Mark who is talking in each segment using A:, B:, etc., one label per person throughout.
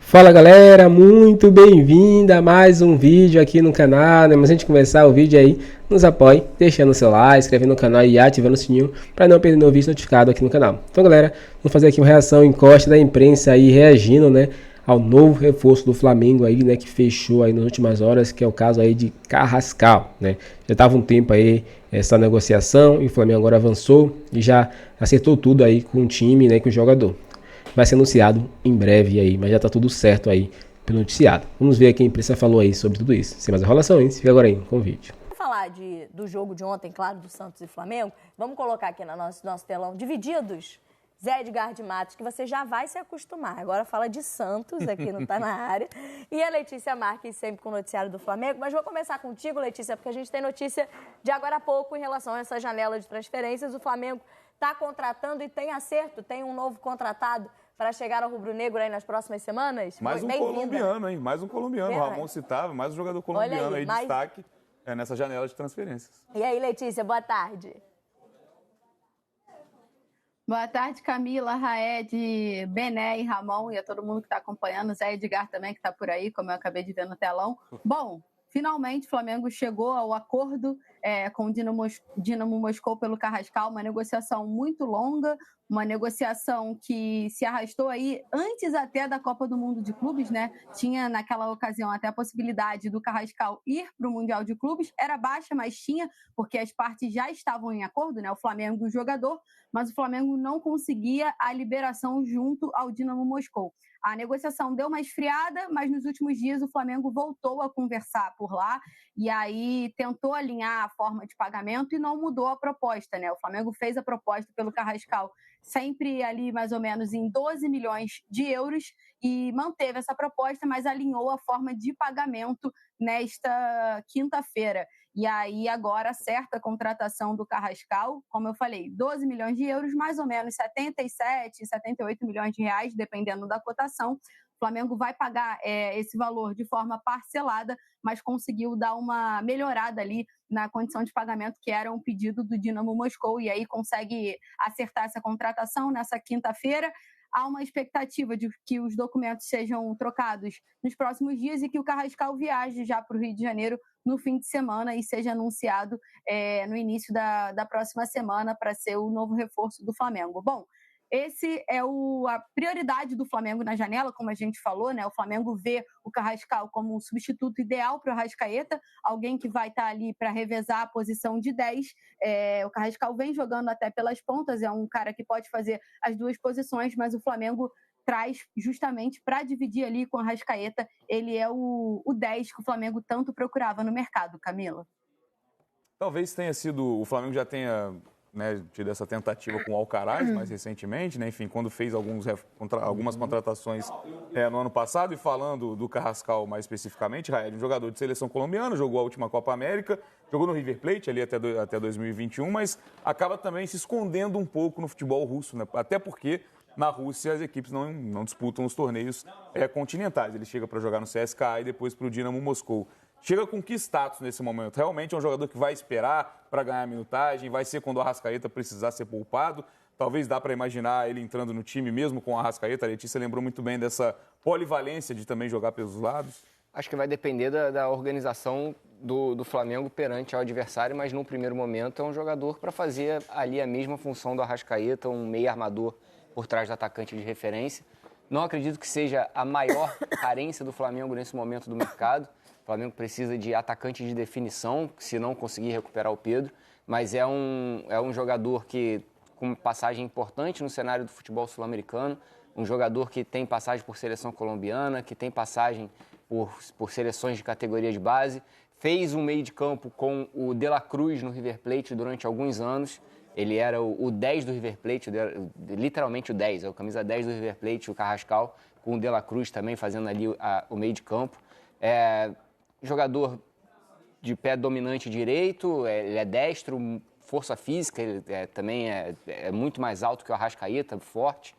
A: Fala galera, muito bem-vindo a mais um vídeo aqui no canal, né? Mas antes de começar o vídeo aí, nos apoie, deixando o seu like, inscrevendo no canal e ativando o sininho para não perder nenhum vídeo notificado aqui no canal. Então galera, vamos fazer aqui uma reação em costa da imprensa aí reagindo, né, ao novo reforço do Flamengo aí, né, que fechou aí nas últimas horas, que é o caso aí de Carrascal, né? Já tava um tempo aí essa negociação e o Flamengo agora avançou e já acertou tudo aí com o time, né, com o jogador. Vai ser anunciado em breve aí, mas já tá tudo certo aí pelo noticiado. Vamos ver aqui a imprensa falou aí sobre tudo isso. Sem mais enrolações, fica agora aí com o vídeo.
B: Vamos falar do jogo de ontem, claro, do Santos e Flamengo. Vamos colocar aqui no nosso telão, divididos, Zé Edgar de Matos, que você já vai se acostumar. Agora fala de Santos, aqui não tá na área. E a Letícia Marques, sempre com o noticiário do Flamengo. Mas vou começar contigo, Letícia, porque a gente tem notícia de agora a pouco em relação a essa janela de transferências. O Flamengo está contratando e tem acerto, tem um novo contratado para chegar ao rubro-negro aí nas próximas semanas?
C: Mais um colombiano, hein? Mais um colombiano. O Ramon citava, mais um jogador colombiano aí, destaque nessa janela de transferências.
B: E aí, Letícia, boa tarde.
D: Boa tarde, Camila, Raed, Bené e Ramon e a todo mundo que está acompanhando, Zé Edgar também que está por aí, como eu acabei de ver no telão. Bom, finalmente o Flamengo chegou ao acordo com o Dinamo Moscou pelo Carrascal, uma negociação muito longa, uma negociação que se arrastou aí antes até da Copa do Mundo de Clubes, né? Tinha naquela ocasião até a possibilidade do Carrascal ir para o Mundial de Clubes, era baixa, mas tinha, porque as partes já estavam em acordo, né? O Flamengo e o jogador, mas o Flamengo não conseguia a liberação junto ao Dinamo Moscou. A negociação deu uma esfriada, mas nos últimos dias o Flamengo voltou a conversar por lá e aí tentou alinhar a forma de pagamento e não mudou a proposta, né? O Flamengo fez a proposta pelo Carrascal sempre ali mais ou menos em 12 milhões de euros e manteve essa proposta, mas alinhou a forma de pagamento nesta quinta-feira. E aí agora acerta a contratação do Carrascal, como eu falei, 12 milhões de euros, mais ou menos 77, 78 milhões de reais, dependendo da cotação. O Flamengo vai pagar esse valor de forma parcelada, mas conseguiu dar uma melhorada ali na condição de pagamento que era um pedido do Dinamo Moscou e aí consegue acertar essa contratação nessa quinta-feira. Há uma expectativa de que os documentos sejam trocados nos próximos dias e que o Carrascal viaje já para o Rio de Janeiro no fim de semana e seja anunciado no início da próxima semana para ser o novo reforço do Flamengo. Bom, esse é a prioridade do Flamengo na janela, como a gente falou, né? O Flamengo vê o Carrascal como um substituto ideal para o Arrascaeta, alguém que vai estar ali para revezar a posição de 10. O Carrascal vem jogando até pelas pontas, é um cara que pode fazer as duas posições, mas o Flamengo traz justamente para dividir ali com o Arrascaeta. Ele é o 10 que o Flamengo tanto procurava no mercado, Camila.
C: Talvez tenha sido, o Flamengo já tenha tido essa tentativa com o Alcaraz mais recentemente, né? Enfim, quando fez algumas contratações no ano passado. E falando do Carrascal mais especificamente, Raed, um jogador de seleção colombiana, jogou a última Copa América, jogou no River Plate ali até 2021, mas acaba também se escondendo um pouco no futebol russo, né? Até porque na Rússia as equipes não disputam os torneios continentais. Ele chega para jogar no CSKA e depois para o Dinamo Moscou. Chega com que status nesse momento? Realmente é um jogador que vai esperar para ganhar minutagem? Vai ser quando o Arrascaeta precisar ser poupado? Talvez dá para imaginar ele entrando no time mesmo com o Arrascaeta. A Letícia lembrou muito bem dessa polivalência de também jogar pelos lados.
E: Acho que vai depender da organização do Flamengo perante ao adversário, mas num primeiro momento é um jogador para fazer ali a mesma função do Arrascaeta, um meio armador por trás do atacante de referência. Não acredito que seja a maior carência do Flamengo nesse momento do mercado. O Flamengo precisa de atacante de definição, se não conseguir recuperar o Pedro, mas é um jogador que com passagem importante no cenário do futebol sul-americano, um jogador que tem passagem por seleção colombiana, que tem passagem por seleções de categoria de base, fez um meio de campo com o De La Cruz no River Plate durante alguns anos. Ele era o 10 do River Plate, literalmente o 10, é o camisa 10 do River Plate, o Carrascal, com o De La Cruz também fazendo ali o meio de campo. Jogador de pé dominante direito, ele é destro, força física, ele também é muito mais alto que o Arrascaeta, forte.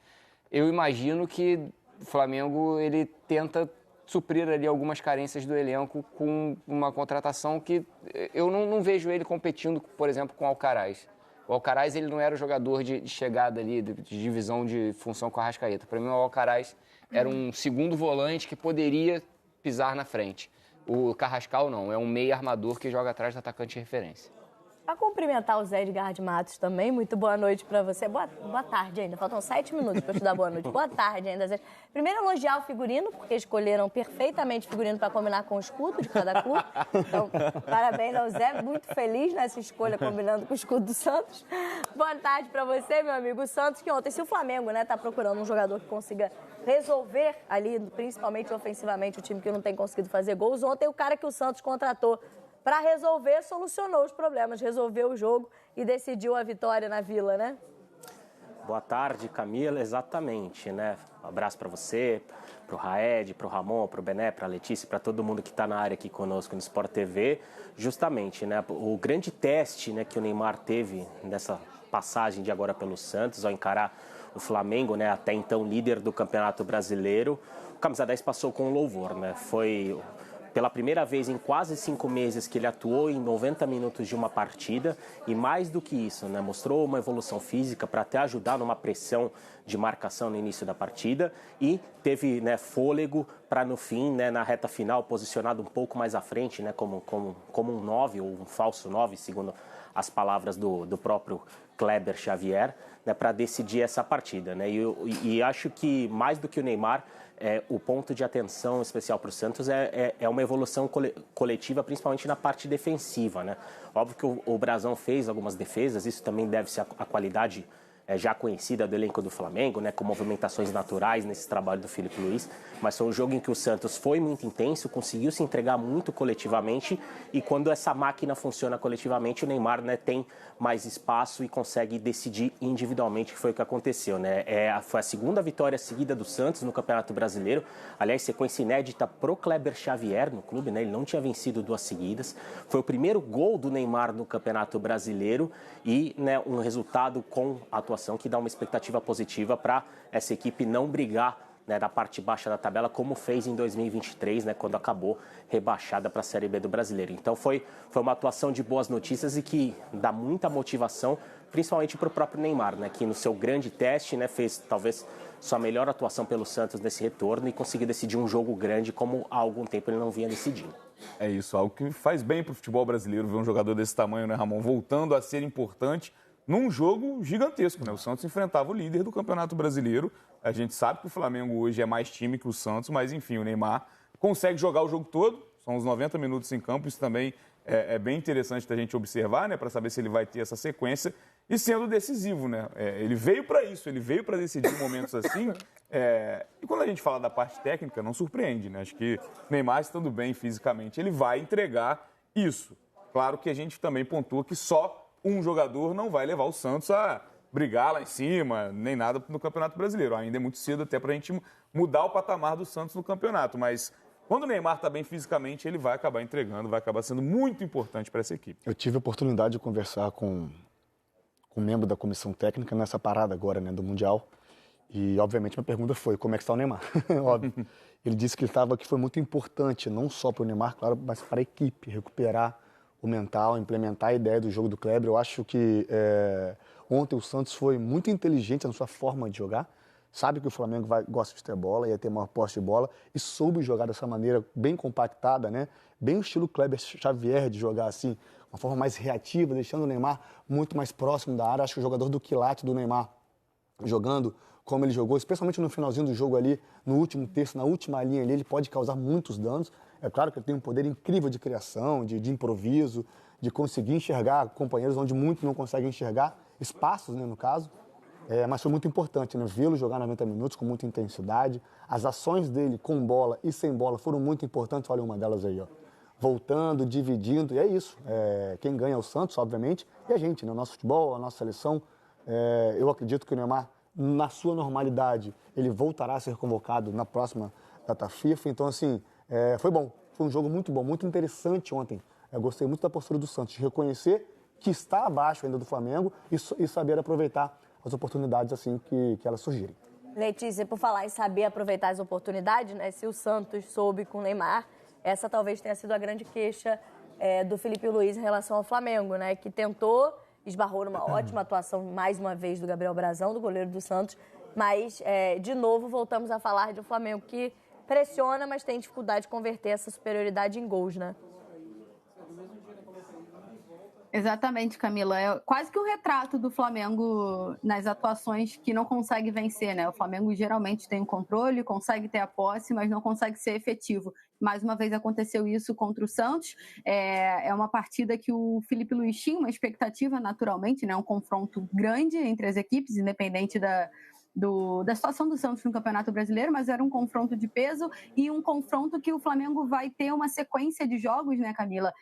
E: Eu imagino que o Flamengo ele tenta suprir ali algumas carências do elenco com uma contratação que eu não vejo ele competindo, por exemplo, com o Alcaraz. O Alcaraz, ele não era o jogador de chegada ali, de divisão de função com a Arrascaeta. Para mim, o Alcaraz era um segundo volante que poderia pisar na frente. O Carrascal não, é um meio armador que joga atrás do atacante de referência.
B: Para cumprimentar o Zé Edgar de Matos também, muito boa noite para você. Boa tarde ainda, faltam 7 minutos para eu te dar boa noite. Boa tarde ainda, Zé. Primeiro, elogiar o figurino, porque escolheram perfeitamente o figurino para combinar com o escudo de cada clube. Então, parabéns ao Zé, muito feliz nessa escolha combinando com o escudo do Santos. Boa tarde para você, meu amigo. O Santos, que ontem, se o Flamengo tá procurando um jogador que consiga resolver ali, principalmente ofensivamente, o time que não tem conseguido fazer gols, ontem o cara que o Santos contratou para resolver, solucionou os problemas, resolveu o jogo e decidiu a vitória na Vila, né?
F: Boa tarde, Camila, exatamente, né? Um abraço para você, para o Raed, para o Ramon, para o Bené, para a Letícia, para todo mundo que está na área aqui conosco no Sport TV. Justamente, né? O grande teste, né, que o Neymar teve nessa passagem de agora pelo Santos, ao encarar o Flamengo, né, até então líder do Campeonato Brasileiro, o Camisa 10 passou com louvor, né? Foi pela primeira vez em quase 5 meses que ele atuou em 90 minutos de uma partida e mais do que isso, né, mostrou uma evolução física para até ajudar numa pressão de marcação no início da partida e teve, né, fôlego para no fim, né, na reta final, posicionado um pouco mais à frente, né, como um 9 ou um falso 9, segundo as palavras do próprio Kleber Xavier, né, para decidir essa partida, né? E acho que mais do que o Neymar, o ponto de atenção especial para o Santos é uma evolução coletiva, principalmente na parte defensiva, né? Óbvio que o Brasão fez algumas defesas, isso também deve-se à qualidade já conhecida do elenco do Flamengo, né, com movimentações naturais nesse trabalho do Filipe Luiz, mas foi um jogo em que o Santos foi muito intenso, conseguiu se entregar muito coletivamente e quando essa máquina funciona coletivamente, o Neymar, né, tem mais espaço e consegue decidir individualmente, que foi o que aconteceu, né? Foi a segunda vitória seguida do Santos no Campeonato Brasileiro, aliás, sequência inédita pro Kleber Xavier no clube, né? Ele não tinha vencido 2 seguidas, foi o primeiro gol do Neymar no Campeonato Brasileiro e, né, um resultado com atuação que dá uma expectativa positiva para essa equipe não brigar, né, da parte baixa da tabela, como fez em 2023, né, quando acabou rebaixada para a Série B do Brasileiro. Então foi uma atuação de boas notícias e que dá muita motivação, principalmente para o próprio Neymar, né, que no seu grande teste, né, fez talvez sua melhor atuação pelo Santos nesse retorno e conseguiu decidir um jogo grande como há algum tempo ele não vinha decidindo.
C: É isso, algo que faz bem para o futebol brasileiro ver um jogador desse tamanho, né, Ramon, voltando a ser importante num jogo gigantesco, né? O Santos enfrentava o líder do Campeonato Brasileiro. A gente sabe que o Flamengo hoje é mais time que o Santos, mas enfim, o Neymar consegue jogar o jogo todo, são os 90 minutos em campo, isso também é bem interessante da gente observar, né? Para saber se ele vai ter essa sequência e sendo decisivo, né? Ele veio para isso, ele veio para decidir momentos assim. E quando a gente fala da parte técnica, não surpreende, né? Acho que o Neymar, estando bem fisicamente, ele vai entregar isso. Claro que a gente também pontua que só um jogador não vai levar o Santos a brigar lá em cima, nem nada no Campeonato Brasileiro. Ainda é muito cedo até para a gente mudar o patamar do Santos no campeonato, mas quando o Neymar está bem fisicamente, ele vai acabar entregando, vai acabar sendo muito importante para essa equipe.
G: Eu tive a oportunidade de conversar com um membro da comissão técnica nessa parada agora, né, do Mundial, e obviamente minha pergunta foi, como é que está o Neymar? Óbvio. Ele disse que foi muito importante, não só para o Neymar, claro, mas para a equipe, recuperar o mental, implementar a ideia do jogo do Kleber. Eu acho que ontem o Santos foi muito inteligente na sua forma de jogar. Sabe que o Flamengo gosta de ter bola, ia ter maior posse de bola e soube jogar dessa maneira bem compactada, né? Bem o estilo Kleber Xavier de jogar assim, uma forma mais reativa, deixando o Neymar muito mais próximo da área. Acho que o jogador do quilate do Neymar jogando como ele jogou, especialmente no finalzinho do jogo ali, no último terço, na última linha ali, ele pode causar muitos danos. É claro que ele tem um poder incrível de criação, de improviso, de conseguir enxergar companheiros onde muitos não conseguem enxergar, espaços, né, no caso. Mas foi muito importante, né, vê-lo jogar 90 minutos com muita intensidade. As ações dele com bola e sem bola foram muito importantes. Olha uma delas aí, ó. Voltando, dividindo, e é isso. Quem ganha é o Santos, obviamente, e a gente, né, o nosso futebol, a nossa seleção. Eu acredito que o Neymar, na sua normalidade, ele voltará a ser convocado na próxima data FIFA. Então, assim, foi bom. Foi um jogo muito bom, muito interessante ontem. Eu gostei muito da postura do Santos, de reconhecer que está abaixo ainda do Flamengo e saber aproveitar as oportunidades assim que elas surgirem.
B: Letícia, por falar em saber aproveitar as oportunidades, né? Se o Santos soube com o Neymar, essa talvez tenha sido a grande queixa do Filipe Luiz em relação ao Flamengo, né? Que tentou esbarrou numa ótima atuação, mais uma vez, do Gabriel Brazão, do goleiro do Santos. Mas, de novo, voltamos a falar de um Flamengo que pressiona, mas tem dificuldade de converter essa superioridade em gols, né?
D: Exatamente, Camila. É quase que um retrato do Flamengo nas atuações que não consegue vencer, né? O Flamengo geralmente tem o controle, consegue ter a posse, mas não consegue ser efetivo. Mais uma vez aconteceu isso contra o Santos. É uma partida que o Felipe Luís tinha uma expectativa, naturalmente, né? Um confronto grande entre as equipes, independente da situação do Santos no Campeonato Brasileiro, mas era um confronto de peso e um confronto que o Flamengo vai ter uma sequência de jogos, né, Camila,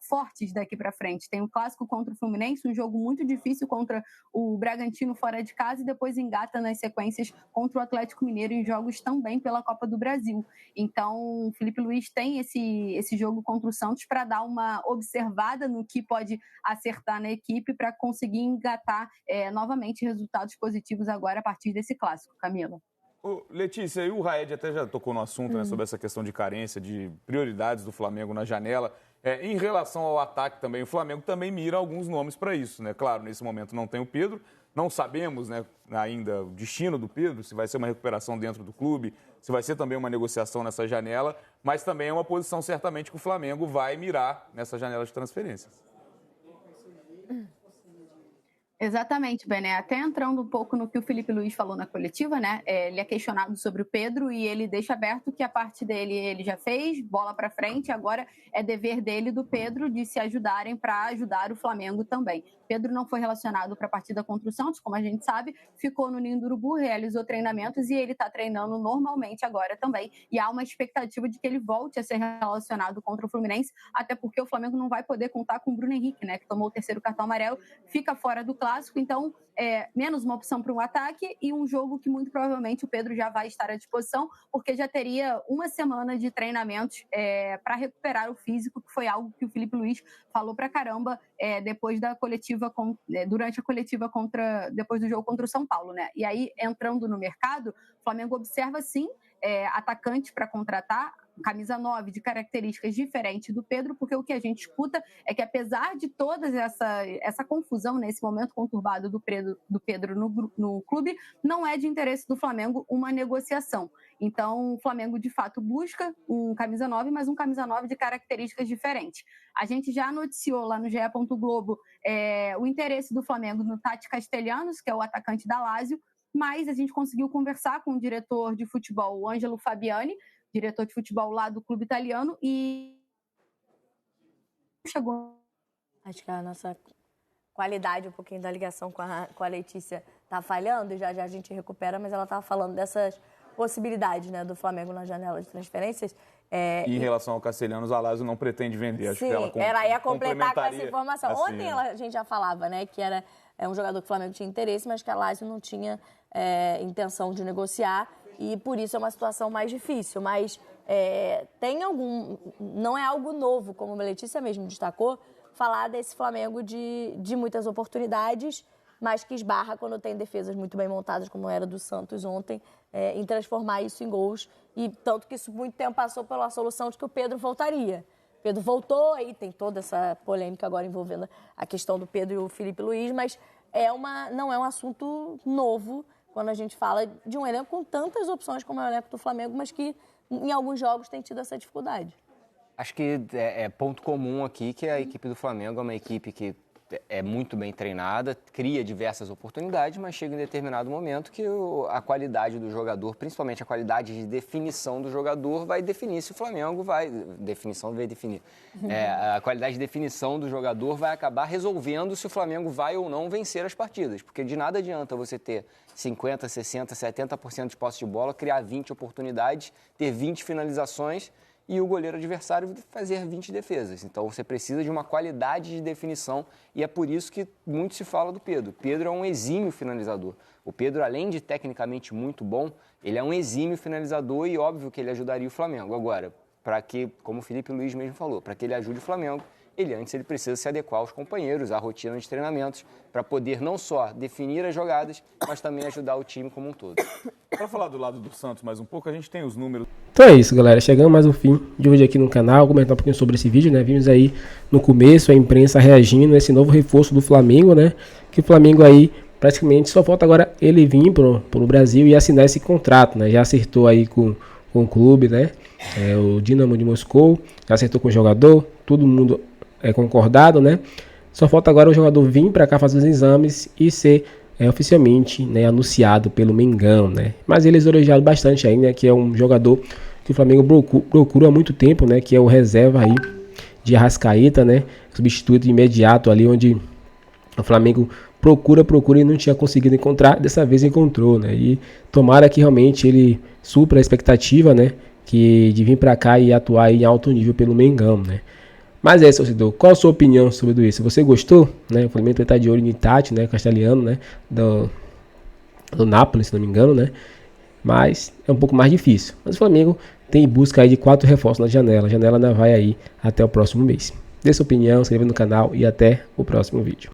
D: fortes daqui para frente. Tem o clássico contra o Fluminense, um jogo muito difícil contra o Bragantino fora de casa, e depois engata nas sequências contra o Atlético Mineiro em jogos também pela Copa do Brasil. Então, o Felipe Luís tem esse jogo contra o Santos para dar uma observada no que pode acertar na equipe para conseguir engatar novamente resultados positivos agora a partir desse clássico, Camila.
C: Letícia, e o Raed até já tocou no assunto, né, sobre essa questão de carência, de prioridades do Flamengo na janela. Em relação ao ataque também, o Flamengo também mira alguns nomes para isso, né? Claro, nesse momento não tem o Pedro, não sabemos, né, ainda o destino do Pedro, se vai ser uma recuperação dentro do clube, se vai ser também uma negociação nessa janela, mas também é uma posição certamente que o Flamengo vai mirar nessa janela de transferências.
D: Exatamente, Bené. Até entrando um pouco no que o Felipe Luís falou na coletiva, né? Ele é questionado sobre o Pedro e ele deixa aberto que a parte dele ele já fez, bola para frente, agora é dever dele e do Pedro de se ajudarem para ajudar o Flamengo também. Pedro não foi relacionado para a partida contra o Santos, como a gente sabe, ficou no Ninho do Urubu, realizou treinamentos e ele está treinando normalmente agora também. E há uma expectativa de que ele volte a ser relacionado contra o Fluminense, até porque o Flamengo não vai poder contar com o Bruno Henrique, né? Que tomou o terceiro cartão amarelo, fica fora do clássico, então menos uma opção para um ataque e um jogo que muito provavelmente o Pedro já vai estar à disposição, porque já teria uma semana de treinamentos para recuperar o físico, que foi algo que o Felipe Luís falou pra caramba depois da coletiva, durante a coletiva depois do jogo contra o São Paulo, né? E aí, entrando no mercado, o Flamengo observa sim atacantes para contratar, camisa 9 de características diferentes do Pedro, porque o que a gente escuta é que, apesar de toda essa confusão nesse momento conturbado do Pedro no clube, não é de interesse do Flamengo uma negociação. Então, o Flamengo, de fato, busca um camisa 9, mas um camisa 9 de características diferentes. A gente já noticiou lá no GE. Globo o interesse do Flamengo no Tati Castellanos, que é o atacante da Lazio, mas a gente conseguiu conversar com o diretor de futebol, o Ângelo Fabiani, diretor de futebol lá do clube italiano, e chegou.
B: Acho que a nossa qualidade, um pouquinho da ligação com a Letícia está falhando, e já a gente recupera, mas ela estava falando dessas possibilidades, né, do Flamengo na janela de transferências.
C: E em relação ao Castelhanos, a Lazio não pretende vender. Acho
B: sim,
C: que ela
B: ia completar com essa informação.
C: Assim,
B: Ontem a gente já falava, né, que era um jogador que o Flamengo tinha interesse, mas que a Lazio não tinha intenção de negociar, e por isso é uma situação mais difícil. Mas não é algo novo, como a Letícia mesmo destacou, falar desse Flamengo de muitas oportunidades, mas que esbarra quando tem defesas muito bem montadas, como era do Santos ontem, em transformar isso em gols. E tanto que isso muito tempo passou pela solução de que o Pedro voltaria. Pedro voltou, aí tem toda essa polêmica agora envolvendo a questão do Pedro e o Felipe Luís, mas não é um assunto novo quando a gente fala de um elenco com tantas opções como é o elenco do Flamengo, mas que em alguns jogos tem tido essa dificuldade.
E: Acho que é ponto comum aqui que a equipe do Flamengo é uma equipe que é muito bem treinada, cria diversas oportunidades, mas chega em determinado momento que a qualidade do jogador, principalmente a qualidade de definição do jogador, vai definir se o Flamengo vai... Definição vai definir. A qualidade de definição do jogador vai acabar resolvendo se o Flamengo vai ou não vencer as partidas, porque de nada adianta você ter 50%, 60%, 70% de posse de bola, criar 20 oportunidades, ter 20 finalizações e o goleiro adversário fazer 20 defesas. Então, você precisa de uma qualidade de definição e é por isso que muito se fala do Pedro. O Pedro é um exímio finalizador. O Pedro, além de tecnicamente muito bom, ele é um exímio finalizador e óbvio que ele ajudaria o Flamengo. Agora, para que, como o Felipe Luís mesmo falou, para que ele ajude o Flamengo, ele precisa se adequar aos companheiros, à rotina de treinamentos, para poder não só definir as jogadas, mas também ajudar o time como um todo.
C: Para falar do lado do Santos mais um pouco, a gente tem os números.
A: Então é isso, galera. Chegamos mais ao fim de hoje aqui no canal. Comentar um pouquinho sobre esse vídeo, né? Vimos aí no começo a imprensa reagindo a esse novo reforço do Flamengo, né? Que o Flamengo aí praticamente só falta agora ele vir pro Brasil e assinar esse contrato, né? Já acertou aí com o clube, né? O Dinamo de Moscou, já acertou com o jogador, todo mundo é concordado, né? Só falta agora o jogador vir para cá fazer os exames e ser oficialmente, né, anunciado pelo Mengão, né? Mas eles elogiaram bastante aí, né? Que é um jogador que o Flamengo procura há muito tempo, né? Que é o reserva aí de Arrascaeta, né? Substituto imediato ali onde o Flamengo procura e não tinha conseguido encontrar, dessa vez encontrou, né? E tomara que realmente ele supra a expectativa, né? Que de vir para cá e atuar em alto nível pelo Mengão, né? Mas é isso, torcedor. Qual a sua opinião sobre tudo isso? Você gostou? Né? O Flamengo está de olho em Tati, né? Castelhano, né? Do Napoli, se não me engano, né? Mas é um pouco mais difícil. Mas o Flamengo tem busca aí de 4 reforços na janela. A janela ainda vai aí até o próximo mês. Dê sua opinião, se inscreva no canal e até o próximo vídeo.